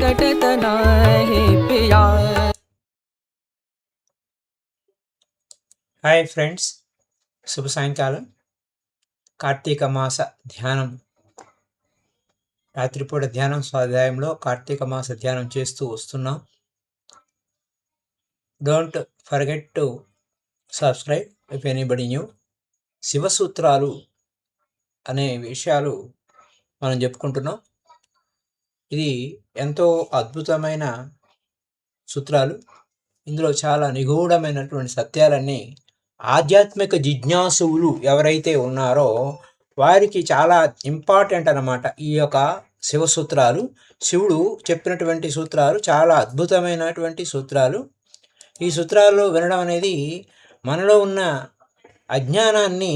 कटत नाही पिया। హాయ్ ఫ్రెండ్స్, శుభ సాయంకాలం. కార్తీక మాస ధ్యానం, రాత్రిపూట ధ్యానం స్వాధ్యాయంలో కార్తీక మాస ధ్యానం చేస్తూ వస్తున్నాం. Don't forget to subscribe if anybody new. శివసూత్రాలు అనే విషయాలు మనం చెప్పుకుంటున్నాం. ఇది ఎంతో అద్భుతమైన సూత్రాలు. ఇందులో చాలా నిగూఢమైనటువంటి సత్యాలన్నీ ఆధ్యాత్మిక జిజ్ఞాసువులు ఎవరైతే ఉన్నారో వారికి చాలా ఇంపార్టెంట్ అన్నమాట. ఈ యొక్క శివసూత్రాలు, శివుడు చెప్పినటువంటి సూత్రాలు చాలా అద్భుతమైనటువంటి సూత్రాలు. ఈ సూత్రాలు వినడం అనేది మనలో ఉన్న అజ్ఞానాన్ని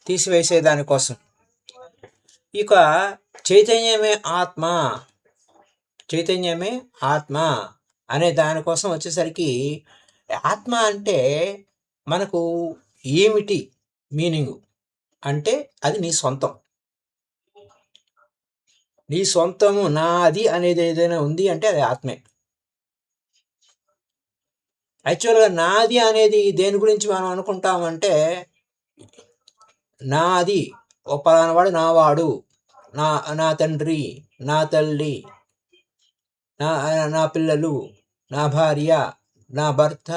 తీసివేసేదానికోసం. ఇక చైతన్యమే ఆత్మ, చైతన్యమే ఆత్మ అనే దానికోసం వచ్చేసరికి, ఆత్మ అంటే మనకు ఏమిటి మీనింగు అంటే అది నీ సొంతం. నీ సొంతము, నాది అనేది ఏదైనా ఉంది అంటే అది ఆత్మే. యాక్చువల్గా నాది అనేది దేని గురించి మనం అనుకుంటామంటే, నాది ఓ పలానా వాడు నావాడు, నా నా తండ్రి, నా తల్లి, నా పిల్లలు, నా భార్య, నా భర్త,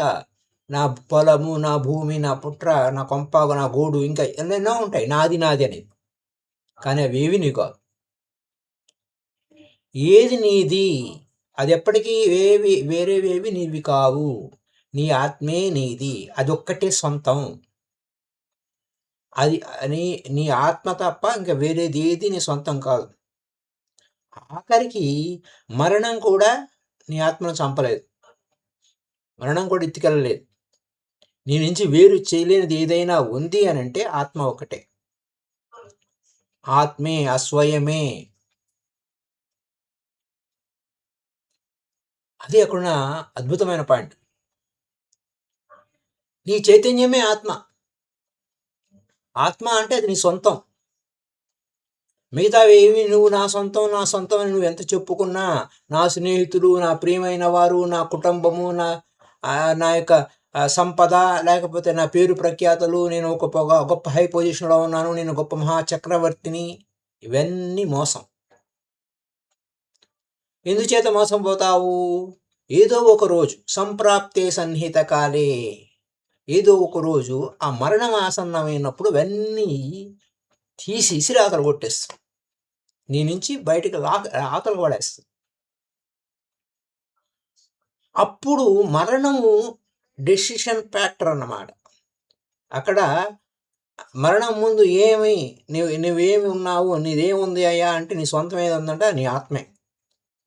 నా పొలము, నా భూమి, నా పుట్ర, నా కొంపాగు, నా గూడు, ఇంకా ఎన్నెన్నో ఉంటాయి నాది నాది అనేది. కానీ అవేవి నీ కాదు. ఏది నీది అది ఎప్పటికీ వేరేవేవి నీవి కావు. నీ ఆత్మే నీది, అదొక్కటే సొంతం. అది నీ ఆత్మ తప్ప ఇంకా వేరేది ఏది నీ సొంతం కాదు. ఆఖరికి మరణం కూడా నీ ఆత్మను చంపలేదు, మరణం కూడా ఎత్తుకెళ్ళలేదు. నీ నుంచి వేరు చేయలేనిది ఏదైనా ఉంది అని అంటే ఆత్మ ఒకటే. ఆత్మే, అస్వయమే. అది అక్కడున్న అద్భుతమైన పాయింట్. నీ చైతన్యమే ఆత్మ. ఆత్మ అంటే అది నీ సొంతం. మిగతావి ఏమి నువ్వు నా సొంతం నా సొంతం అని నువ్వు ఎంత చెప్పుకున్నా, నా స్నేహితులు, నా ప్రియమైన వారు, నా కుటుంబము, నా యొక్క సంపద, లేకపోతే నా పేరు ప్రఖ్యాతలు, నేను ఒక గొప్ప హై పొజిషన్లో ఉన్నాను, నేను గొప్ప మహాచక్రవర్తిని, ఇవన్నీ మోసం. ఎందుచేత మోసం పోతావు? ఏదో ఒక రోజు సంప్రాప్తే సన్నిహిత కాలే, ఏదో ఒక రోజు ఆ మరణం ఆసన్నమైనప్పుడు ఇవన్నీ తీసి ఇసిరి ఆతలు కొట్టేస్తాం, నీ నుంచి బయటకు ఆతలు పడేస్తాం. అప్పుడు మరణము డెసిషన్ ఫ్యాక్టర్ అన్నమాట. అక్కడ మరణం ముందు నువ్వేమి ఉన్నావు, నీదేముంది అయ్యా అంటే నీ సొంతం ఏది ఉందంటే నీ ఆత్మే.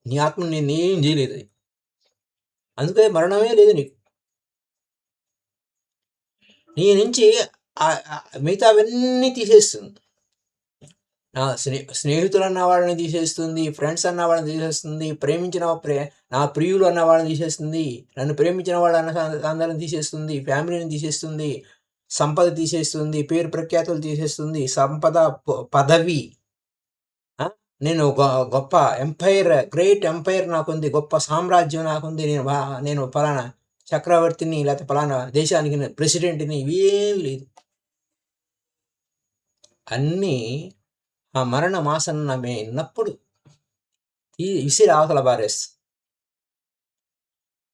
నీ ఆత్మ నేనేం చేయలేదు, అందుకే మరణమే లేదు నీకు. నీ నుంచి మిగతావన్నీ తీసేస్తుంది. నా స్నేహితులు అన్న వాళ్ళని తీసేస్తుంది, ఫ్రెండ్స్ అన్న వాళ్ళని తీసేస్తుంది, నా ప్రియులు అన్న వాళ్ళని తీసేస్తుంది, నన్ను ప్రేమించిన వాళ్ళని అందరిని తీసేస్తుంది, ఫ్యామిలీని తీసేస్తుంది, సంపద తీసేస్తుంది, పేరు ప్రఖ్యాతులు తీసేస్తుంది, సంపద, పదవి. నేను గొప్ప ఎంపైర్, గ్రేట్ ఎంపైర్ నాకుంది, గొప్ప సామ్రాజ్యం నాకుంది, నేను ఫలానా చక్రవర్తిని, లేకపోతే ఫలానా దేశానికి ప్రెసిడెంట్ని, ఇవేమి లేదు. అన్నీ ఆ మరణ మాసన్నమైనప్పుడు విసిరి అవతల బారేస్తుంది.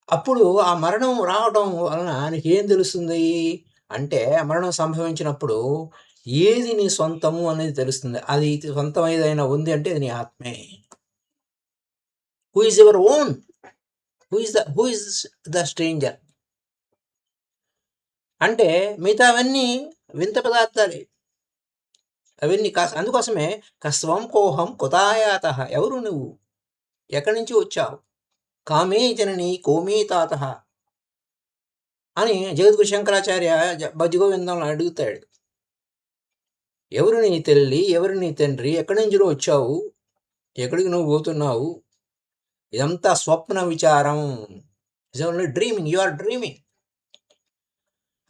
అప్పుడు ఆ మరణం రావడం వలన నీకేం తెలుస్తుంది అంటే, మరణం సంభవించినప్పుడు ఏది నీ సొంతము అనేది తెలుస్తుంది. అది సొంతం ఏదైనా ఉంది అంటే అది నీ ఆత్మే. Who is your own? Who is the stranger అంటే మిగతావన్నీ వింత పదార్థాలే. అవన్నీ అందుకోసమే కస్వం కోహం కుతాయాత, ఎవరు నువ్వు, ఎక్కడి నుంచి వచ్చావు, కామే జనని కోమే తాత అని జగద్గురు శంకరాచార్య భజగోవిందంలో అడుగుతాడు. ఎవరు నీ తల్లి, ఎవరు నీ తండ్రి, ఎక్కడి నుంచి వచ్చావు, ఎక్కడికి నువ్వు పోతున్నావు? ఇదంతా స్వప్న విచారం. It's only dreaming, you are dreaming.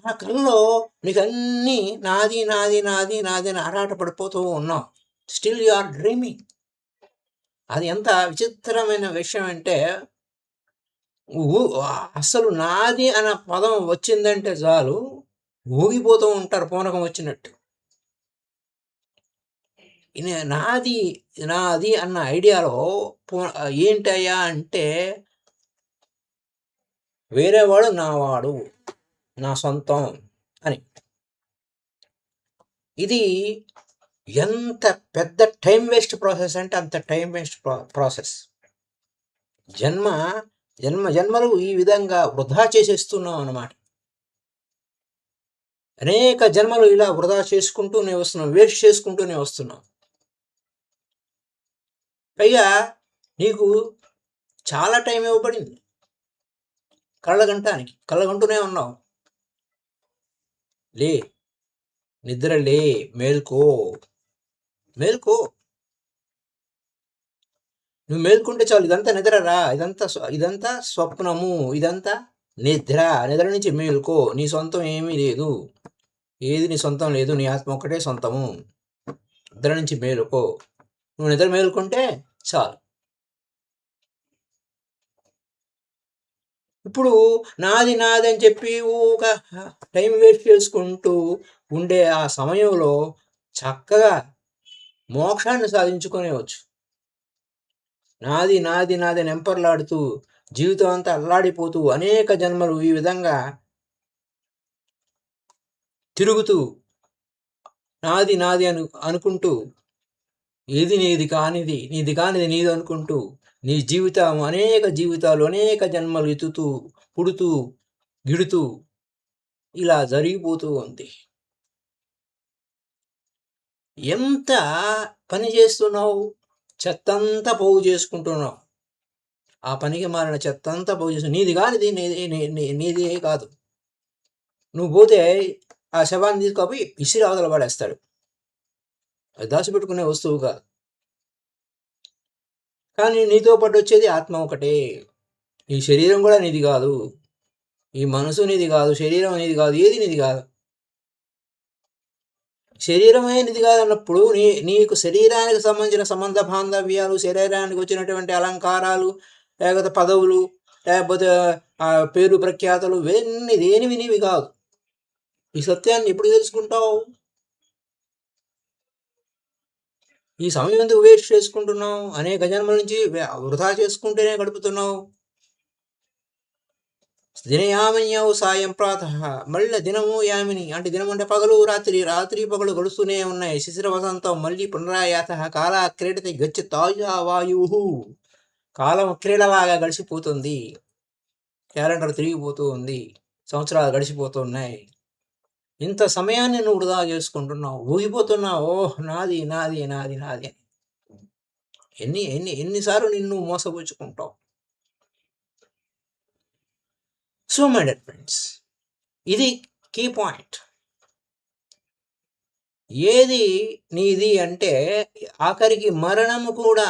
ఆ కళ్ళలో నీకు అన్నీ నాది నాది నాది నాది అని ఆరాట పడిపోతూ ఉన్నావు. Still you are dreaming. అది ఎంత విచిత్రమైన విషయం అంటే అసలు నాది అన్న పదం వచ్చిందంటే చాలు ఊగిపోతూ ఉంటారు పూనకం వచ్చినట్టు. నాది నాది అన్న ఐడియాలో ఏంటయ్యా అంటే వేరేవాడు నావాడు, నా సొంతం అని. ఇది ఎంత పెద్ద టైం వేస్ట్ ప్రాసెస్ అంటే అంత టైం వేస్ట్ ప్రాసెస్. జన్మలు ఈ విధంగా వృధా చేసేస్తున్నాం అన్నమాట. అనేక జన్మలు ఇలా వృధా చేసుకుంటూనే వస్తున్నాం, వేస్ట్ చేసుకుంటూనే వస్తున్నాం. పైగా నీకు చాలా టైం ఇవ్వబడింది కళ్ళగంటానికి, కళ్ళగంటూనే ఉన్నావు. లే, నిద్ర లే, మేల్కో. నువ్వు మేల్కుంటే చాలు. ఇదంతా నిద్రరా, ఇదంతా స్వప్నము, ఇదంతా నిద్ర నుంచి మేల్కో. నీ సొంతం ఏమీ లేదు, ఏది నీ సొంతం లేదు, నీ ఆత్మ ఒక్కటే సొంతము. నిద్ర నుంచి మేలుకో. నువ్వు నిద్ర మేలుకుంటే చాలు. ఇప్పుడు నాది అని చెప్పి ఒక టైం వేస్ట్ చేసుకుంటూ ఉండే ఆ సమయంలో చక్కగా మోక్షాన్ని సాధించుకునేవచ్చు. నాది నెంపర్లాడుతూ జీవితం అంతా అల్లాడిపోతూ అనేక జన్మలు ఈ విధంగా తిరుగుతూ నాది అనుకుంటూ ఏది నీది కానిది నీది అనుకుంటూ నీ జీవితం అనేక జీవితాలు, అనేక జన్మలు ఎత్తుతూ పుడుతూ గిడుతూ ఇలా జరిగిపోతూ ఉంది. ఎంత పని చేస్తున్నావు? చెత్తంతా పోగు చేసుకుంటున్నావు. ఆ పనికి మారిన చెత్తంతా పోగు చేసు. నీది కానిది నీది కాదు. నువ్వు పోతే ఆ శవాన్ని తీసుకొని ఇసిరి అవతల పడేస్తాడు. అది దాచిపెట్టుకునే వస్తువు కాదు. కానీ నీతో పాటు వచ్చేది ఆత్మ ఒకటే. ఈ శరీరం కూడా నీది కాదు, ఈ మనసు నీది కాదు, శరీరం నీది కాదు, ఏది నీది కాదు. శరీరమే నీది కాదన్నప్పుడు నీకు శరీరానికి సంబంధించిన సంబంధ బాంధవ్యాలు, శరీరానికి వచ్చినటువంటి అలంకారాలు, లేకపోతే పదవులు, లేకపోతే పేరు ప్రఖ్యాతలు ఇవన్నీ దేనివి నీవి కాదు. ఈ సత్యాన్ని ఎప్పుడు తెలుసుకుంటావు? ఈ సమయం ఎందుకు వేస్ట్ చేసుకుంటున్నావు? అనేక జన్మల నుంచి వృధా చేసుకుంటూనే గడుపుతున్నావు. దినయామిన్యవు సాయం ప్రాత, మళ్ళీ దినము యామిని అంటే దినం అంటే పగలు రాత్రి పగలు గడుస్తూనే ఉన్నాయి. శిశిర వసంతం మళ్ళీ పునరాయాత, కాల క్రీడతి గచ్చి తాజా వాయు. కాలం క్రీడలాగా గడిచిపోతుంది, క్యాలెండర్ తిరిగిపోతూ ఉంది, సంవత్సరాలు గడిచిపోతున్నాయి. ఇంత సమయాన్ని నువ్వు వృధా చేసుకుంటున్నావు, ఊగిపోతున్నావు. ఓహ్ నాది అని ఎన్నిసార్లు నిన్ను మోసపుచ్చుకుంటావు. సో మై డియర్ ఫ్రెండ్స్, ఇది కీ పాయింట్. ఏది నీది అంటే ఆఖరికి మరణము కూడా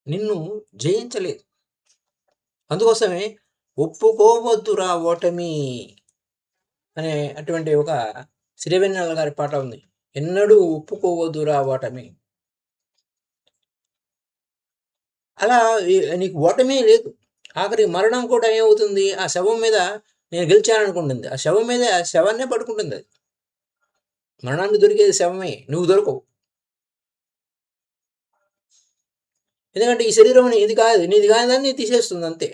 నిన్ను జయించలేదు. అందుకోసమే ఒప్పుకోవద్దురా ఓటమి అనే అటువంటి ఒక సిరివెన్నెల గారి పాట ఉంది. ఎన్నడూ ఒప్పుకోవద్దురా ఓటమి. అలా నీకు ఓటమే లేదు. ఆఖరి మరణం కూడా ఏమవుతుంది? ఆ శవం మీద నేను గెలిచాననుకుంటుంది. ఆ శవం మీద ఆ శవాన్నే పడుకుంటుంది. అది మరణానికి దొరికేది శవమే, నువ్వు దొరకవు. ఎందుకంటే ఈ శరీరం నీది కాదని తీసేస్తుంది అంతే.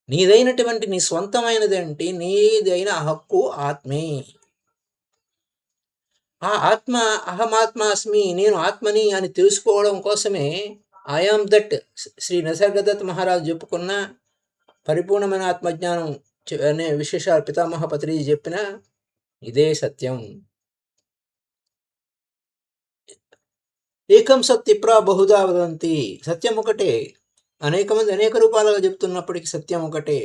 నీదైనటువంటి నీ స్వంతమైనది అంటే నీదైన హక్కు ఆత్మే. ఆ ఆత్మ అహమాత్మాస్మి, నేను ఆత్మని అని తెలుసుకోవడం కోసమే ఐఆమ్ దట్ శ్రీ నిసర్గదత్ మహారాజు చెప్పుకున్న పరిపూర్ణమైన ఆత్మజ్ఞానం అనే విశేషాలు పితామహ పత్రిజీ చెప్పిన ఇదే సత్యం. ఏకం సత్యప్రా బహుదా వదంతి. సత్యం ఒకటే, అనేక మంది అనేక రూపాలుగా చెప్తున్నప్పటికీ సత్యం ఒకటే.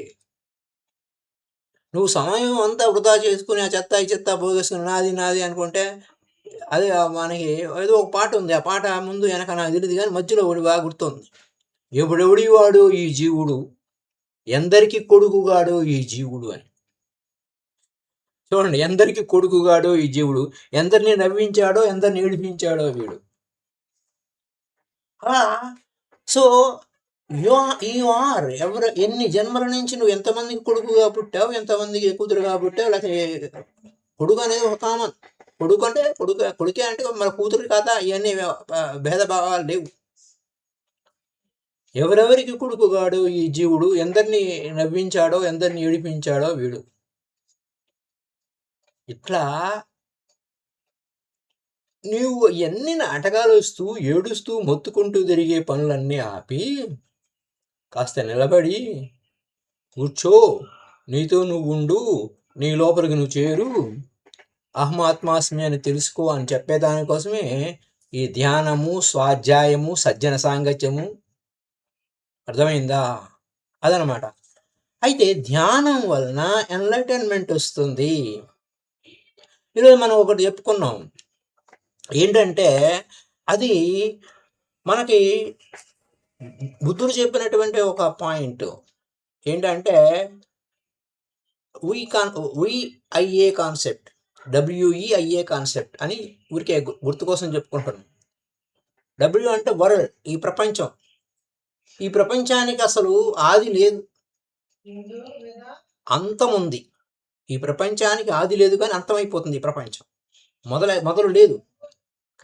నువ్వు సమయం అంతా వృధా చేసుకుని ఆ చెత్త పోగేసుకుని నాది అనుకుంటే అదే మనకి ఏదో ఒక పాట ఉంది. ఆ పాట ముందు వెనక నాకు తెలియదు కానీ మధ్యలో ఒకటి బాగా గుర్తుంది. ఎవడెవడి వాడు ఈ జీవుడు, ఎందరికి కొడుకుగాడు ఈ జీవుడు అని. చూడండి, ఎందరికి కొడుకుగాడో ఈ జీవుడు, ఎందరిని నవ్వించాడో ఎందరిని ఏడిపించాడో వీడు. అలా సో యు ఆర్ ఎవరు ఎన్ని జన్మల నుంచి నువ్వు ఎంతమందికి కొడుకుగా పుట్టావు, ఎంతమందికి కూతురుగా పుట్టావు, లేకపోతే కొడుకు అనేది ఒక కామన్. కొడుకు అంటే కొడుకే అంటే మన కూతురు కాదా, ఇవన్నీ భేదభావాలు లేవు. ఎవరెవరికి కొడుకుగాడు ఈ జీవుడు, ఎందరిని నవ్వించాడో ఎందరిని ఏడిపించాడో వీడు. ఇట్లా నీవు ఎన్ని నాటకాలు వస్తూ ఏడుస్తూ మొత్తుకుంటూ తిరిగే పనులన్నీ ఆపి కాస్త నిలబడి కూర్చో, నీతో నువ్వు ఉండు, నీ లోపలికి నువ్వు చేరు, అహమాత్మాస్మి అని తెలుసుకో అని చెప్పేదానికోసమే ఈ ధ్యానము, స్వాధ్యాయము, సజ్జన సాంగత్యము. అర్థమైందా? అదనమాట. అయితే ధ్యానం వలన ఎన్లైటన్మెంట్ వస్తుంది. ఈరోజు మనం ఒకటి చెప్పుకున్నాం ఏంటంటే, అది మనకి బుద్ధుడు చెప్పినటువంటి ఒక పాయింట్ ఏంటంటే విఐఏ కాన్సెప్ట్, డబ్ల్యూఈఐఏ కాన్సెప్ట్ అని ఊరికే గుర్తు కోసం చెప్పుకుంటున్నాం. డబ్ల్యూ అంటే వరల్డ్, ఈ ప్రపంచం. ఈ ప్రపంచానికి అసలు ఆది లేదు, అంతం ఉంది. ఈ ప్రపంచానికి ఆది లేదు కానీ అంతమైపోతుంది. ఈ ప్రపంచం మొదలు లేదు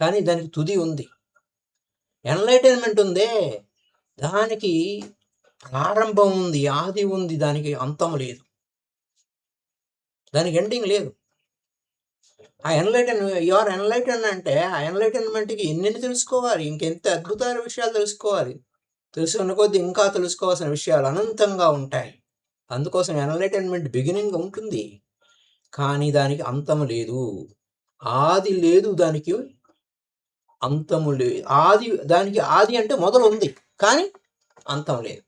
కానీ దానికి తుది ఉంది. ఎన్లైటన్మెంట్ ఉందే, దానికి ప్రారంభం ఉంది, ఆది ఉంది, దానికి అంతం లేదు, దానికి ఎండింగ్ లేదు. ఆ యువర్ ఎన్లైటన్ అంటే ఆ ఎన్లైటన్మెంట్కి ఎన్నెన్ని తెలుసుకోవాలి, ఇంకెంత అద్భుతమైన విషయాలు తెలుసుకోవాలి. తెలుసుకున్న కొద్దీ ఇంకా తెలుసుకోవాల్సిన విషయాలు అనంతంగా ఉంటాయి. అందుకోసం ఎన్లైటన్మెంట్ బిగినింగ్ ఉంటుంది కానీ దానికి అంతము లేదు. ఆది లేదు, దానికి అంతము లేదు. దానికి ఆది అంటే మొదలు ఉంది కానీ అంతం లేదు.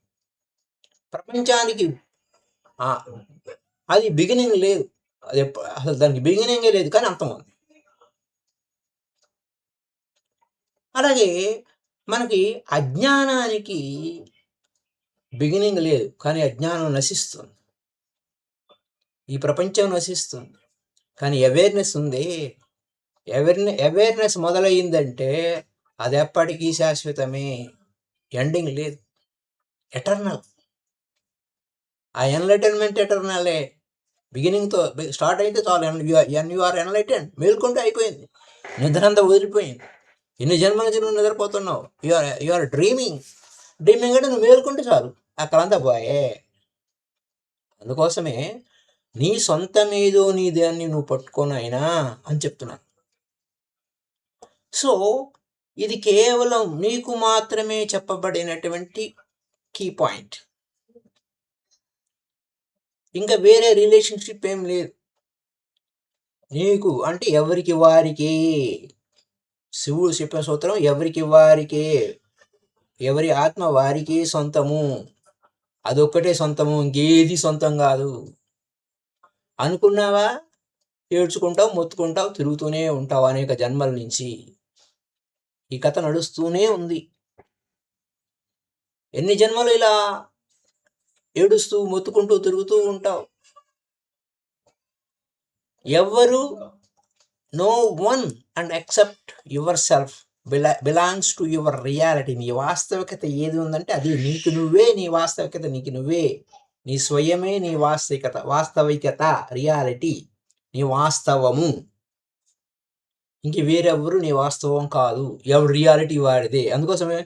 ప్రపంచానికి అది బిగినింగ్ లేదు, అది అసలు దానికి బిగినింగే లేదు కానీ అంతం ఉంది. అలాగే మనకి అజ్ఞానానికి బిగినింగ్ లేదు కానీ అజ్ఞానం నశిస్తుంది. ఈ ప్రపంచం నశిస్తుంది కానీ అవేర్నెస్ ఉంది. అవేర్నెస్ మొదలయ్యిందంటే అది ఎప్పటికీ శాశ్వతమే, ఎండింగ్ లేదు, ఎటర్నల్. ఆ ఎన్లైటన్మెంట్ ఎటర్నలే. బిగినింగ్తో స్టార్ట్ అయితే చాలు, యూఆర్ ఎన్లైటెన్, మేల్కొంటే అయిపోయింది, నిద్రంతా వదిలిపోయింది. ఎన్ని జన్మల నుంచి నువ్వు నిద్రపోతున్నావు, యూఆర్ డ్రీమింగ్ అంటే నువ్వు మేల్కొంటే చాలు, అక్కడంతా పోయే. అందుకోసమే నీ సొంతమేదో నీ దాన్ని నువ్వు పట్టుకోనైనా అని చెప్తున్నాను. సో ఇది కేవలం నీకు మాత్రమే చెప్పబడినటువంటి కీ పాయింట్. ఇంకా వేరే రిలేషన్షిప్ ఏం లేదు నీకు. అంటే ఎవరికి వారికే, శివుడు చెప్పిన సూత్రం ఎవరికి వారికే, ఎవరి ఆత్మ వారికే సొంతము, అదొక్కటే సొంతము, ఇంకేది సొంతం కాదు. అనుకున్నావా, ఏడ్చుకుంటావు, మొత్తుకుంటావు, తిరుగుతూనే ఉంటావు అనేక జన్మల నుంచి. ఈ కథ నడుస్తూనే ఉంది. ఎన్ని జన్మలు ఇలా ఏడుస్తూ మొత్తుకుంటూ తిరుగుతూ ఉంటావు. ఎవరు no one and except yourself belongs to your reality. నీ వాస్తవికత ఏది ఉందంటే అది నీకు నువ్వే. నీ వాస్తవికత నీకు నువ్వే, నీ స్వయమే నీ వాస్తవికత, రియాలిటీ, నీ వాస్తవము. ఇంక వేరెవ్వరు నీ వాస్తవం కాదు, ఎవరి రియాలిటీ వాడిదే. అందుకోసమే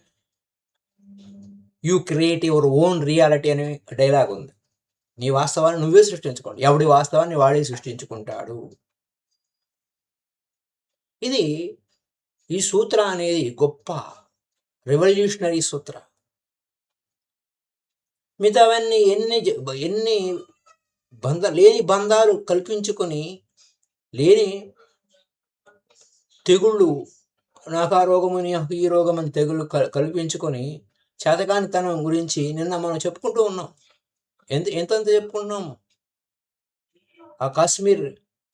you create your own reality అనే డైలాగ్ ఉంది. నీ వాస్తవాన్ని నువ్వే సృష్టించుకోండి, ఎవడి వాస్తవాన్ని వాడే సృష్టించుకుంటాడు. ఇది ఈ సూత్ర అనేది గొప్ప రెవల్యూషనరీ సూత్ర. మిగతావన్నీ ఎన్ని లేని బంధాలు కల్పించుకొని, లేని తెగుళ్ళు, నాకు ఆ రోగమని ఈ రోగమని తెగుళ్ళు కల్పించుకొని చేతకానితనం గురించి నిన్న మనం చెప్పుకుంటూ ఉన్నాం. ఎంతంత చెప్పుకుంటున్నాము. ఆ కాశ్మీర్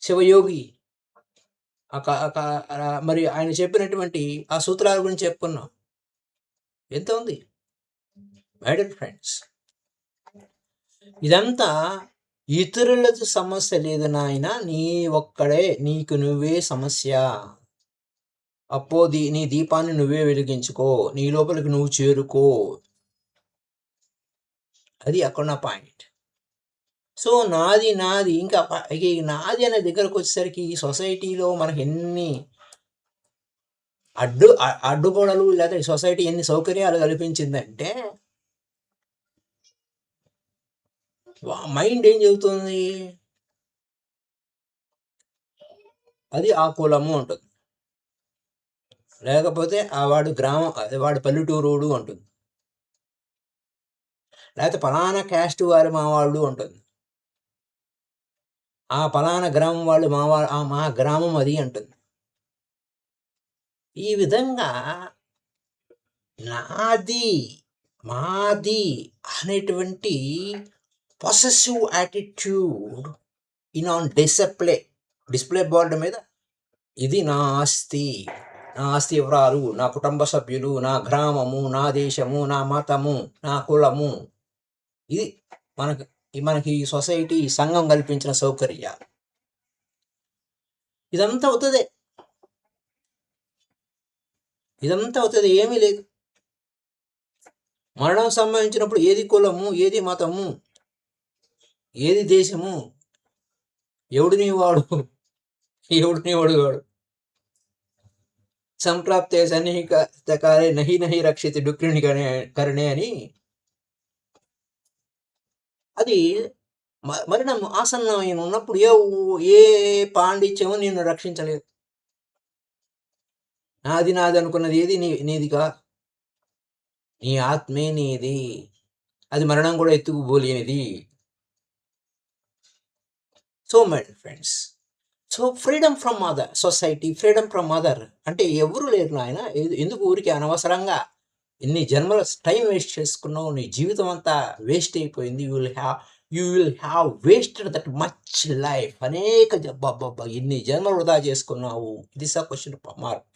శివయోగి మరి ఆయన చెప్పినటువంటి ఆ సూత్రాల గురించి చెప్పుకున్నాం. ఎంత ఉంది మై డియర్ ఫ్రెండ్స్. ఇదంతా ఇతరులతో సమస్య లేదు నాయన, నీ ఒక్కడే, నీకు నువ్వే సమస్య. అప్పో నీ దీపాన్ని నువ్వే వెలిగించుకో, నీ లోపలికి నువ్వు చేరుకో. అది అక్కడ నా పాయింట్. సో నాది నాది ఇంకా ఈ నాది అనే దగ్గరకు వచ్చేసరికి ఈ సొసైటీలో మనకి ఎన్ని అడ్డుగోడలు, లేదా సొసైటీ ఎన్ని సౌకర్యాలు కల్పించిందంటే మైండ్ ఏం చెబుతుంది, అది ఆ కులము ఉంటుంది, లేకపోతే వాడు గ్రామం, వాడు పల్లెటూరుడు ఉంటుంది, లేకపోతే ఫలానా క్యాస్ట్ వారి మా వాళ్ళు ఉంటుంది, ఆ ఫలానా గ్రామం వాళ్ళు మా గ్రామం అది అంటుంది. ఈ విధంగా నాది మాది అనేటువంటి possessive attitude in on display board మీద, ఇది నా ఆస్తి, నా ఆస్తి వివరాలు, నా కుటుంబ సభ్యులు, నా గ్రామము, నా దేశము, నా మతము, నా కులము, ఇది మనకి ఈ సొసైటీ, ఈ సంఘం కల్పించిన సౌకర్యాలు. ఇదంతా అవుతుంది, ఏమీ లేదు. మరణం సంభవించినప్పుడు ఏది కులము, ఏది మతము, ఏది దేశము, ఎవడిని వాడు సంప్రాప్తే సన్నిహితకారే నహి నహి రక్షిత డుక్రిని కరణే అని. అది మరణం ఆసన్నమైన ఉన్నప్పుడు ఏ పాండిత్యము నిన్ను రక్షించలేదు. నాది అనుకున్నది ఏది నీదిగా, నీ ఆత్మే నీది, అది మరణం కూడా ఎత్తుకుపోలేనిది. So my friends, so freedom from other society, freedom from other అంటే ఎవరు లేరు నాయన. ఎందుకు ఊరికి అనవసరంగా ఎన్ని జన్మల టైం వేస్ట్ చేసుకున్నావు, నీ జీవితం అంతా వేస్ట్ అయిపోయింది. You will have wasted that much life. అనేక ఎన్ని జన్మలు వృధా చేసుకున్నావు. దిస్ ఆ క్వశ్చన్ మార్క్.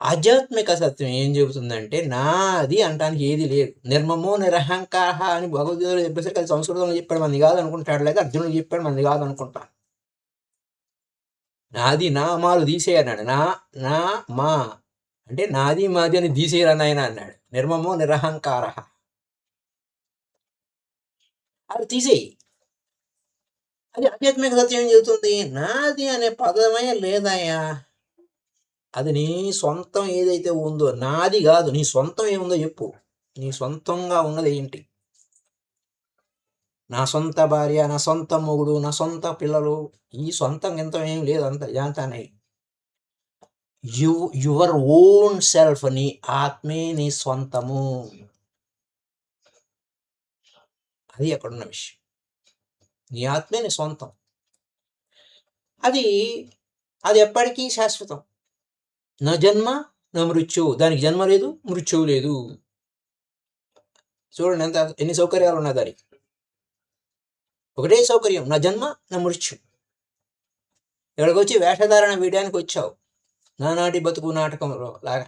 ఆధ్యాత్మిక సత్యం ఏం చెబుతుందంటే, నాది అంటానికి ఏది లేదు. నిర్మమో నిరహంకార అని భగవద్గీతలో చెప్పేసరికి అది సంస్కృతంలో చెప్పాడు, మంది కాదు అనుకుంటాడు, లేదా అర్జునుడు చెప్పాడు, మంది కాదు అనుకుంటాను. నాది నా మాలు తీసేయన్నాడు. నా మా అంటే నాది మాది అని తీసేయరని ఆయన అన్నాడు. నిర్మమో నిరహంకార, అది తీసేయి. అది ఆధ్యాత్మిక సత్యం ఏం చెబుతుంది, నాది అనే పదమే లేదయ్యా. అది నీ సొంతం ఏదైతే ఉందో, నాది కాదు. నీ సొంతం ఏముందో చెప్పు. నీ సొంతంగా ఉన్నది ఏంటి? నా సొంత భార్య, నా సొంత మొగుడు, నా సొంత పిల్లలు, ఈ సొంతం ఎంత ఏం లేదు. అంత జాంతానే యువర్ ఓన్ సెల్ఫ్, నీ ఆత్మే నీ సొంతము. అది అక్కడున్న విషయం. నీ ఆత్మే నీ సొంతం. అది ఎప్పటికీ శాశ్వతం. నా జన్మ నా మృత్యువు. దానికి జన్మ లేదు, మృత్యువు లేదు. చూడండి ఎన్ని సౌకర్యాలు ఉన్నాయి దానికి. ఒకటే సౌకర్యం, నా జన్మ నా మృత్యు. ఇక్కడికి వచ్చి వేషధారణ వేయడానికి వచ్చావు, నానాటి బతుకు నాటకంలో లాగా.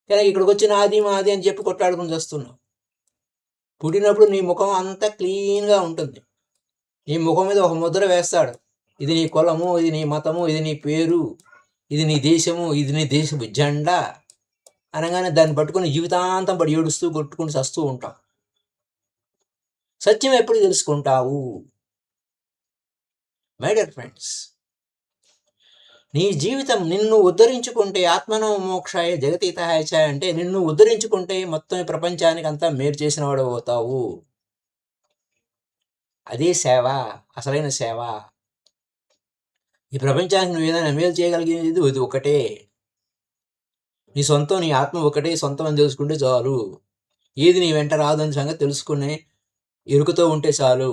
కానీ ఇక్కడికి వచ్చి నాది మాది అని చెప్పి కొట్లాడుకుని వస్తున్నావు. పుట్టినప్పుడు నీ ముఖం అంతా క్లీన్గా ఉంటుంది. నీ ముఖం మీద ఒక ముద్ర వేస్తాడు, ఇది నీ కులము, ఇది నీ మతము, ఇది నీ పేరు, ఇది నీ దేశము, ఇది నీ దేశపు జెండా అనగానే దాన్ని పట్టుకుని జీవితాంతం పడి ఏడుస్తూ కొట్టుకుని చస్తూ ఉంటాం. సత్యం ఎప్పుడు తెలుసుకుంటావు? మై డియర్ ఫ్రెండ్స్, నీ జీవితం నిన్ను ఉద్ధరించుకుంటే, ఆత్మనో మోక్షాయ జగతీతాయ చ అంటే నిన్ను ఉద్ధరించుకుంటే మొత్తం ప్రపంచానికి అంతా మేలు చేసిన వాడు అవుతావు. అదే సేవ, అసలైన సేవ. ఈ ప్రపంచానికి నువ్వు ఏదైనా మేలు చేయగలిగేది ఇది ఒకటే. నీ సొంతం, నీ ఆత్మ ఒకటే సొంతం అని తెలుసుకుంటే చాలు. ఏది నీ వెంట రాదని సంగతి తెలుసుకునే ఎరుకుతో ఉంటే చాలు.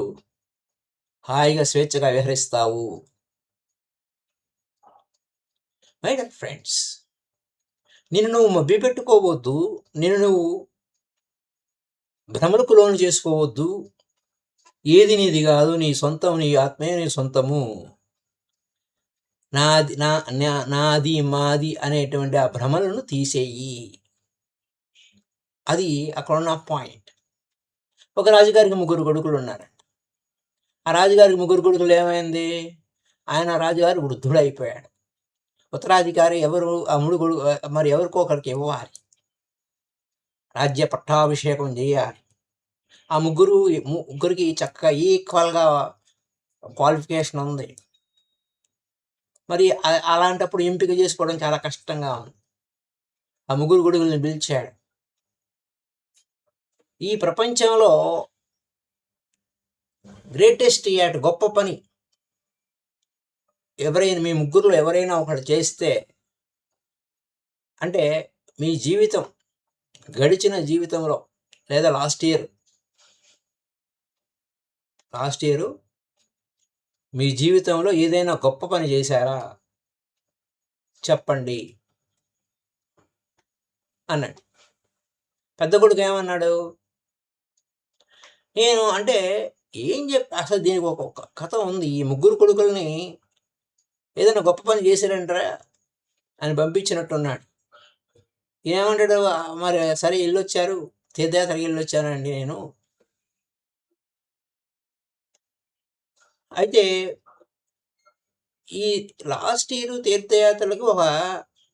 హాయిగా స్వేచ్ఛగా విహరిస్తావు. మై డియర్ ఫ్రెండ్స్, నిన్ను నువ్వు మభ్యపెట్టుకోవద్దు, నిన్ను నువ్వు భ్రమలకు లోను చేసుకోవద్దు. ఏది నీది కాదు, నీ సొంతం, నీ ఆత్మే నీ సొంతము. నాది మాది అనేటువంటి ఆ భ్రమలను తీసేయి. అది అక్కడున్న పాయింట్. ఒక రాజుగారికి 3 కొడుకులు ఉన్నారంట. ఆ రాజుగారికి 3 కొడుకులు ఏమైంది, ఆయన రాజుగారు వృద్ధుడు అయిపోయాడు. ఉత్తరాధికారి ఎవరు? ఆ ముడుగుడు మరి ఎవరికో ఒకరికి ఇవ్వాలి, రాజ్య పట్టాభిషేకం చేయాలి. ఆ ముగ్గురికి చక్కగా ఈక్వల్గా క్వాలిఫికేషన్ ఉంది. మరి అలాంటప్పుడు ఎంపిక చేసుకోవడం చాలా కష్టంగా ఉంది. ఆ ముగ్గురు కొడుకుల్ని పిలిచాడు. ఈ ప్రపంచంలో గ్రేటెస్ట్ యాట్ గొప్ప పని ఎవరైనా మీ ముగ్గురులో ఎవరైనా ఒకటి చేస్తే, అంటే మీ జీవితం గడిచిన జీవితంలో లేదా లాస్ట్ ఇయర్ మీ జీవితంలో ఏదైనా గొప్ప పని చేశారా చెప్పండి అన్నాడు. పెద్ద కొడుకు ఏమన్నాడు? నేను అంటే ఏం అసలు దీనికి ఒక కథ ఉంది. ఈ ముగ్గురు కొడుకుల్ని ఏదైనా గొప్ప పని చేశారంటారా అని పంపించినట్టున్నాడు. ఏమంటాడు? మరి సరే వెళ్ళొచ్చారు, తీర్థయాత్రకి వెళ్ళొచ్చానండి నేను. అయితే ఈ లాస్ట్ ఇయర్ తీర్థయాత్రలకు ఒక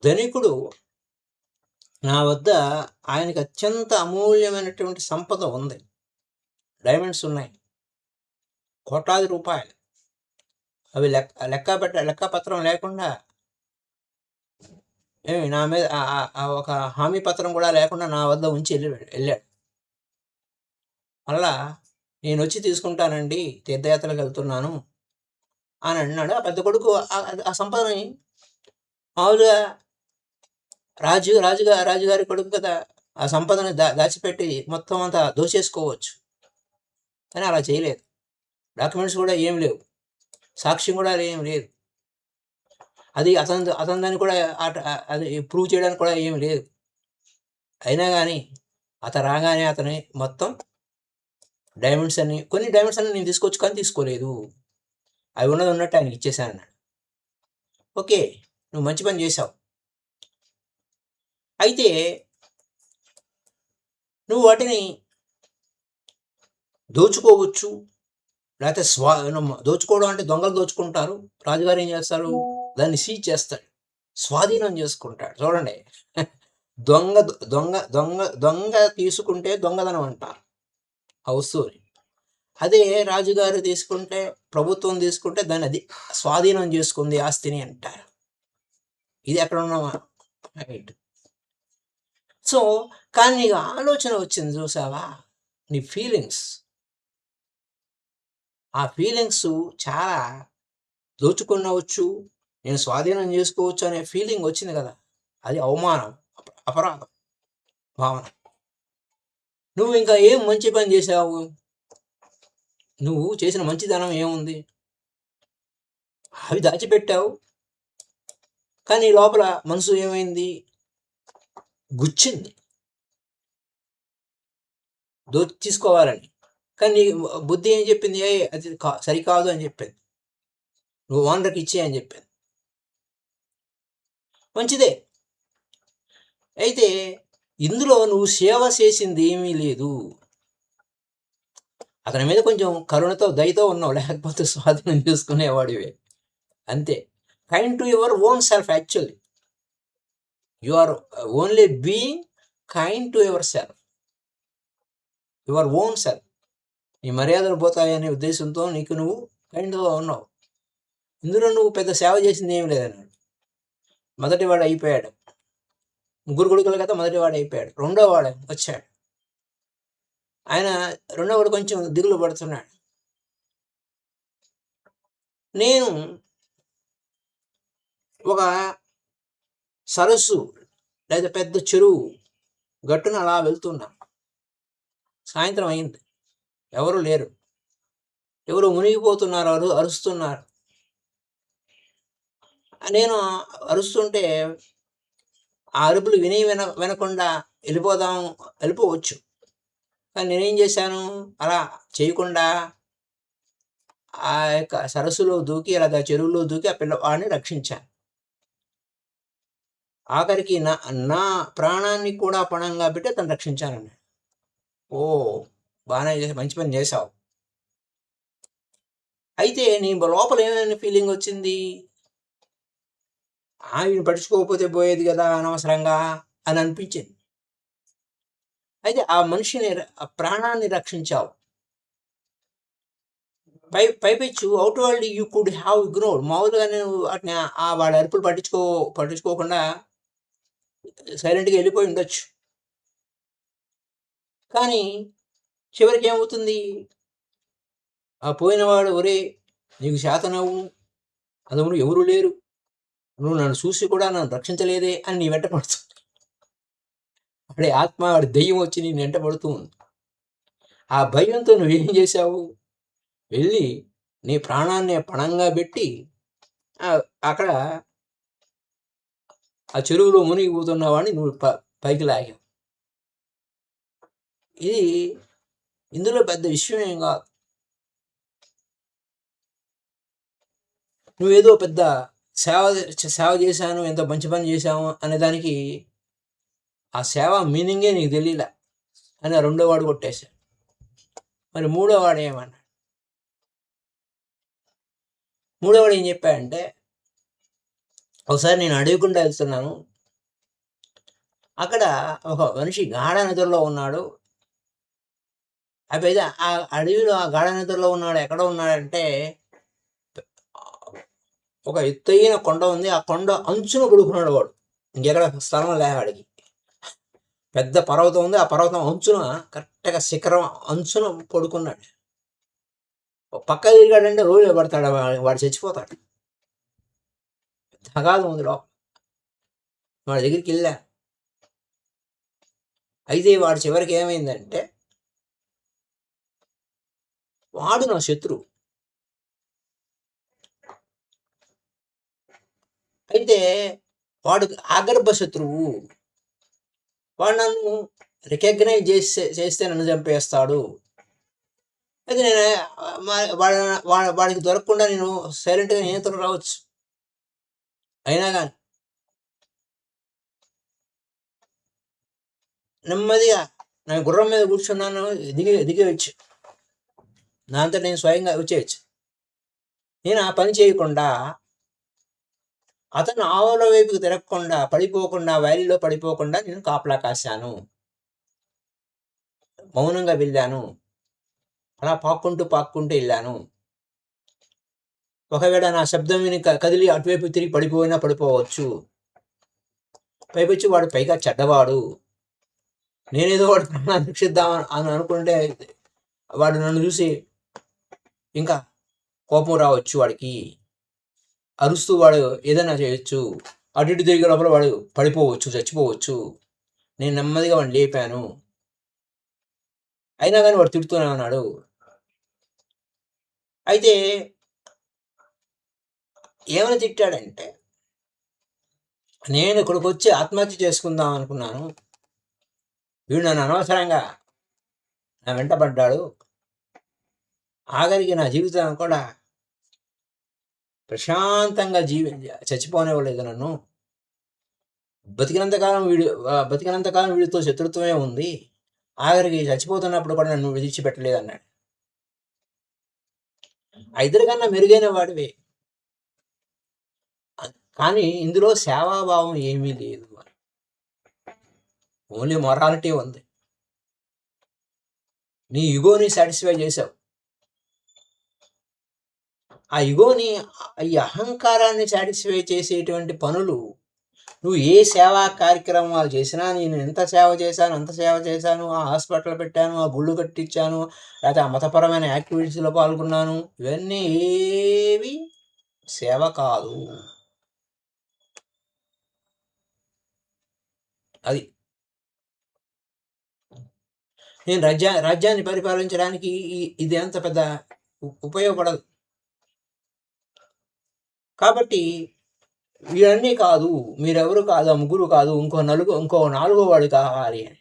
ధనికుడు నా వద్ద, ఆయనకి అత్యంత అమూల్యమైనటువంటి సంపద ఉంది, డైమండ్స్ ఉన్నాయి, కోట్లాది రూపాయలు. అవి లెక్కపత్రం లేకుండా, నా మీద ఒక హామీ పత్రం కూడా లేకుండా నా వద్ద ఉంచి వెళ్ళాడు. మళ్ళా నేను వచ్చి తీసుకుంటానండి, తీర్థయాత్రలకు వెళ్తున్నాను అని అన్నాడు. ఆ పెద్ద కొడుకు ఆ సంపదని మామూలుగా రాజుగారి కొడుకు కదా, ఆ సంపదని దాచిపెట్టి మొత్తం అంతా దోచేసుకోవచ్చు. కానీ అలా చేయలేదు. డాక్యుమెంట్స్ కూడా ఏం లేవు, సాక్ష్యం కూడా ఏం లేదు, అది అతనిదని కూడా అది ప్రూవ్ చేయడానికి కూడా ఏమి లేదు. అయినా కానీ అతను రాగానే అతని మొత్తం కొన్ని డైమండ్స్ అన్ని నేను తీసుకోవచ్చు, కానీ తీసుకోలేదు, అవి ఉన్నట్టు ఆయనకి ఇచ్చేసాను అన్నాడు. ఓకే, నువ్వు మంచి పని చేశావు. అయితే నువ్వు వాటిని దోచుకోవచ్చు, లేకపోతే దోచుకోవడం అంటే దొంగలు దోచుకుంటారు. రాజుగారు ఏం చేస్తారు? దాన్ని సీజ్ చేస్తాడు, స్వాధీనం చేసుకుంటాడు. చూడండి, దొంగ దొంగ దొంగ దొంగ తీసుకుంటే దొంగదనం అంటారు ఆ వస్తువుని. అదే రాజుగారు తీసుకుంటే, ప్రభుత్వం తీసుకుంటే దాన్ని అది స్వాధీనం చేసుకుంది ఆస్తిని అంటారు. ఇది ఎక్కడ ఉన్నామా? రైట్. సో కానీ నీకు ఆలోచన వచ్చింది చూసావా, నీ ఫీలింగ్స్, ఆ ఫీలింగ్స్ చాలా దోచుకునవచ్చు, నేను స్వాధీనం చేసుకోవచ్చు అనే ఫీలింగ్ వచ్చింది కదా, అది అవమానం, అపరాధం భావన. నువ్వు ఇంకా ఏం మంచి పని చేసావు? నువ్వు చేసిన మంచిదనం ఏముంది? అవి దాచిపెట్టావు, కానీ లోపల మనసు ఏమైంది? గుచ్చింది, తీసుకోవాలని. కానీ నీ బుద్ధి ఏం చెప్పింది? అది సరికాదు అని చెప్పింది, నువ్వు ఓనర్కి ఇచ్చే అని చెప్పింది. మంచిదే. అయితే ఇందులో నువ్వు సేవ చేసింది ఏమీ లేదు. అతని మీద కొంచెం కరుణతో దయతో ఉన్నావు, లేకపోతే స్వాధీనం చేసుకునేవాడివే అంతే. Kind to your own self. Actually you are only being kind to yourself, your own self. నీ మర్యాదలు పోతాయనే ఉద్దేశంతో నీకు నువ్వు కైండ్గా ఉన్నావు. ఇందులో నువ్వు పెద్ద సేవ చేసింది ఏమి లేదన్నాడు. మొదటివాడు అయిపోయాడు, ముగ్గురు కొడుకులు కదా, మొదటివాడు అయిపోయాడు. రెండోవాడు వచ్చాడు. ఆయన రెండోవాడు కొంచెం దిగులు పడుతున్నాడు. నేను ఒక సరస్సు లేదా పెద్ద చెరువు గట్టున అలా వెళ్తున్నా. సాయంత్రం అయింది, ఎవరు లేరు, ఎవరు మునిగిపోతున్నారు, అరుస్తున్నారు. నేను అరుస్తుంటే ఆ అరుపులు వినకుండా వెళ్ళిపోవచ్చు. కానీ నేనేం చేశాను? అలా చేయకుండా ఆ యొక్క సరస్సులో దూకి, అలాగా చెరువులో దూకి ఆ పిల్లవాడిని రక్షించాను. ఆఖరికి నా ప్రాణాన్ని కూడా పణంగా పెట్టి అతను రక్షించానన్నాడు. ఓ, బాగానే చేసి మంచి పని చేశావు. అయితే నీ లోపల ఏమైనా ఫీలింగ్ వచ్చింది? ఈయన పట్టించుకోకపోతే పోయేది కదా అనవసరంగా అని అనిపించింది. అయితే ఆ మనిషిని ఆ ప్రాణాన్ని రక్షించావు. పైపెచ్చు out world you could have ignored. మామూలుగా నేను వాటిని వాడి అరుపులు పట్టించుకోకుండా సైలెంట్గా వెళ్ళిపోయి ఉండొచ్చు. కానీ చివరికి ఏమవుతుంది? ఆ పోయినవాడు, ఒరే నీకు శాతనవు, అందులో ఎవరు లేరు, నువ్వు నన్ను చూసి కూడా నన్ను రక్షించలేదే అని నీ వెంట పడుతుంది. వాడి ఆత్మ, వాడి దెయ్యం వచ్చి నీ వెంట పడుతూ ఉంది. ఆ భయంతో నువ్వేం చేశావు? వెళ్ళి నీ ప్రాణాన్ని పణంగా పెట్టి అక్కడ ఆ చెరువులో మునిగిపోతున్న వాడిని నువ్వు పైకి లాగావు. ఇది ఇందులో పెద్ద విషయం ఏం కాదు. నువ్వేదో పెద్ద సేవ చేశాను, ఎంత మంచి పని చేశాము అనే దానికి ఆ సేవ మీనింగే నీకు తెలియలే అని ఆ రెండో వాడు కొట్టేశాడు. మరి మూడో వాడు ఏమన్నాడు? మూడో వాడు ఏం చెప్పాడంటే, ఒకసారి నేను అడవికుండా వెళ్తున్నాను, అక్కడ ఒక మనిషి గాఢ నిద్రలో ఉన్నాడు. అయితే ఆ అడవిలో ఆ గాఢ నిద్రలో ఉన్నాడు ఎక్కడ ఉన్నాడంటే, ఒక ఎత్తైన కొండ ఉంది, ఆ కొండ అంచున పడుకున్నాడు వాడు. ఇంకెక్కడ స్థలం లేవాడికి. పెద్ద పర్వతం ఉంది, ఆ పర్వతం అంచున కరెక్ట్గా శిఖరం అంచున పడుకున్నాడు. పక్క తిరిగాడంటే రోజు పడతాడు, వాడు చచ్చిపోతాడు. తగాదు ఉంది లోపల. వాడి దగ్గరికి వెళ్ళా. అయితే వాడు చివరికి ఏమైందంటే, వాడు నా శత్రువు. అయితే వాడు ఆగర్భ శత్రువు. వాడు నన్ను రికగ్నైజ్ చేస్తే నన్ను చంపేస్తాడు. అయితే నేను వాడికి దొరకకుండా నేను సైలెంట్గా నియంత్రణ రావచ్చు. అయినా కానీ నెమ్మదిగా నేను గుర్రం మీద కూర్చున్నాను, దిగవచ్చు. నా అంతా నేను స్వయంగా వచ్చేయచ్చు. నేను ఆ పని చేయకుండా, అతను ఆవుల వైపుకి తిరగకుండా, పడిపోకుండా, వ్యాలీలో పడిపోకుండా నేను కాపలా కాశాను. మౌనంగా వెళ్ళాను. అలా పాక్కుంటూ వెళ్ళాను. ఒకవేళ నా శబ్దం విని కదిలి అటువైపు తిరిగి పడిపోవచ్చు. పైపొచ్చి వాడు పైగా చెడ్డవాడు. నేనేదో వాడు ప్రాణాన్ని రక్షిద్దాం అని అనుకుంటే వాడు నన్ను చూసి ఇంకా కోపం రావచ్చు, వాడికి అరుస్తూ వాడు ఏదైనా చేయొచ్చు. అటు ఇటు తిరిగే లోపల వాడు పడిపోవచ్చు, చచ్చిపోవచ్చు. నేను నెమ్మదిగా వాడిని లేపాను. అయినా కానీ వాడు తిడుతూనే ఉన్నాడు. అయితే ఏమని తిట్టాడంటే, నేను ఇక్కడికి వచ్చి ఆత్మహత్య చేసుకుందాం అనుకున్నాను, వీడు నన్ను అనవసరంగా నా వెంట పడ్డాడు, ఆఖరికి నా జీవితం కూడా ప్రశాంతంగా చచ్చిపోనివ్వలేదు నన్ను. బతికినంతకాలం వీడితో శత్రుత్వమే ఉంది, ఆఖరికి చచ్చిపోతున్నప్పుడు కూడా నన్ను విడిచిపెట్టలేదు అన్నాడు. ఇద్దరికన్నా మెరుగైన వాడివే, కానీ ఇందులో సేవాభావం ఏమీ లేదు, ఓన్లీ మొరాలిటీ ఉంది. నీ ఇగోని సాటిస్ఫై చేసావు. ఆ ఇగోని, ఈ అహంకారాన్ని సాటిస్ఫై చేసేటువంటి పనులు, నువ్వు ఏ సేవా కార్యక్రమాలు చేసినా, నేను ఎంత సేవ చేశాను అంత సేవ చేశాను, ఆ హాస్పిటల్ పెట్టాను, ఆ గుళ్ళు కట్టించాను, లేకపోతే ఆ మతపరమైన యాక్టివిటీస్లో పాల్గొన్నాను, ఇవన్నీ ఏవి సేవ కాదు. అది నేను రాజ్యాన్ని పరిపాలించడానికి ఇది అంత పెద్ద ఉపయోగపడదు. కాబట్టి వీరన్నీ కాదు, మీరెవరు కాదు, ఆ ముగ్గురు కాదు, ఇంకో నాలుగో వాడు కావాలి అని.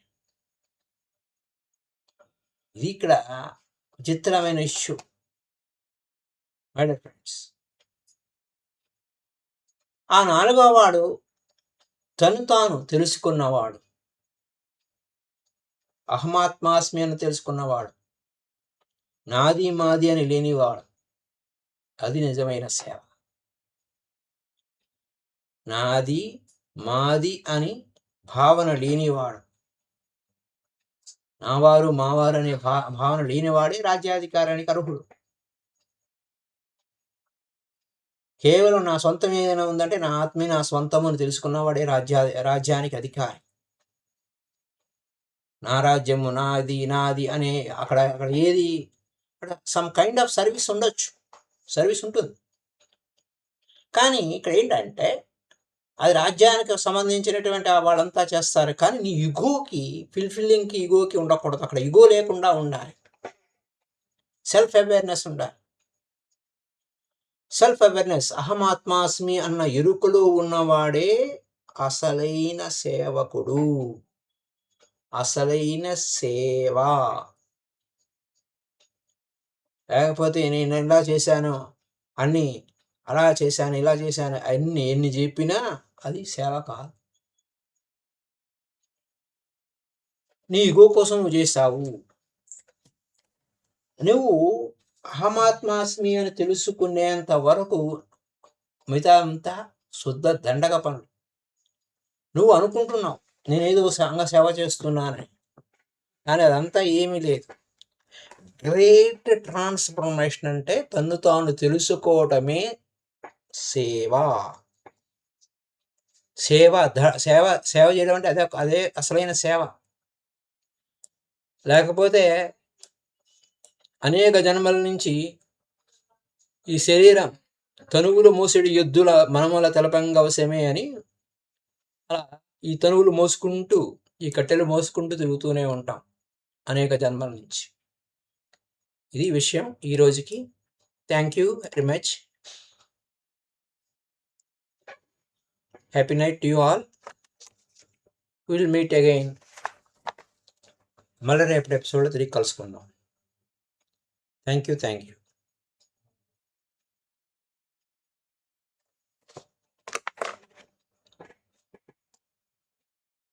ఇది ఇక్కడ విచిత్రమైన ఇష్యూ మై డియర్ ఫ్రెండ్స్. ఆ నాలుగో వాడు తను తాను తెలుసుకున్నవాడు, అహమాత్మాస్మి అని తెలుసుకున్నవాడు, నాది మాది అని లేనివాడు. అది నిజమైన సేవ. నాది మాది అని భావన లేనివాడు, నావారు మావారు అనే భావన లేనివాడే రాజ్యాధికారానికి అర్హుడు. కేవలం నా సొంతం ఏదైనా ఉందంటే నా ఆత్మే నా సొంతం అని తెలుసుకున్నవాడే రాజ్యానికి అధికారి. నా రాజ్యము నాది నాది అనే అక్కడ అక్కడ ఏది అక్కడ సమ్ కైండ్ ఆఫ్ సర్వీస్ ఉండొచ్చు, సర్వీస్ ఉంటుంది. కానీ ఇక్కడ ఏంటంటే అది రాజ్యానికి సంబంధించినటువంటి వాళ్ళంతా చేస్తారు, కానీ నీ ఇగోకి ఫుల్ఫిల్లింగ్కి ఇగోకి ఉండకూడదు. అక్కడ ఇగో లేకుండా ఉండాలి, సెల్ఫ్ అవేర్నెస్ ఉండాలి. సెల్ఫ్ అవేర్నెస్, అహమాత్మాస్మి అన్న ఎరుకలో ఉన్నవాడే అసలైన సేవకుడు, అసలైన సేవ. లేకపోతే నేను ఇలా చేశాను అన్ని, అలా చేశాను ఇలా చేశాను అన్ని ఎన్ని చెప్పినా అది సేవ కాదు. నీ ఇగో కోసం నువ్వు చేస్తావు. నువ్వు అహమాత్మాస్మి అని తెలుసుకునేంత వరకు మిగతా అంతా శుద్ధ దండగ పనులు. నువ్వు అనుకుంటున్నావు నేనేదో సంఘ సేవ చేస్తున్నానని, కానీ అదంతా ఏమీ లేదు. గ్రేట్ ట్రాన్స్ఫర్మేషన్ అంటే తను తాను తెలుసుకోవటమే సేవ. సేవ సేవ సేవ చేయడం అంటే అదే అసలైన సేవ. లేకపోతే అనేక జన్మల నుంచి ఈ శరీరం తనువులు మోసేడు ఎద్దుల మనముల తెలపంగవశమే అని అలా ఈ తనువులు మోసుకుంటూ ఈ కట్టెలు మోసుకుంటూ తిరుగుతూనే ఉంటాం అనేక జన్మల నుంచి. ఇది విషయం ఈ రోజుకి. Thank you very much. Happy night to you all. Will meet again. మళ్ళీ రేపటి ఎపిసోడ్లో తిరిగి కలుసుకుందాం. Thank you.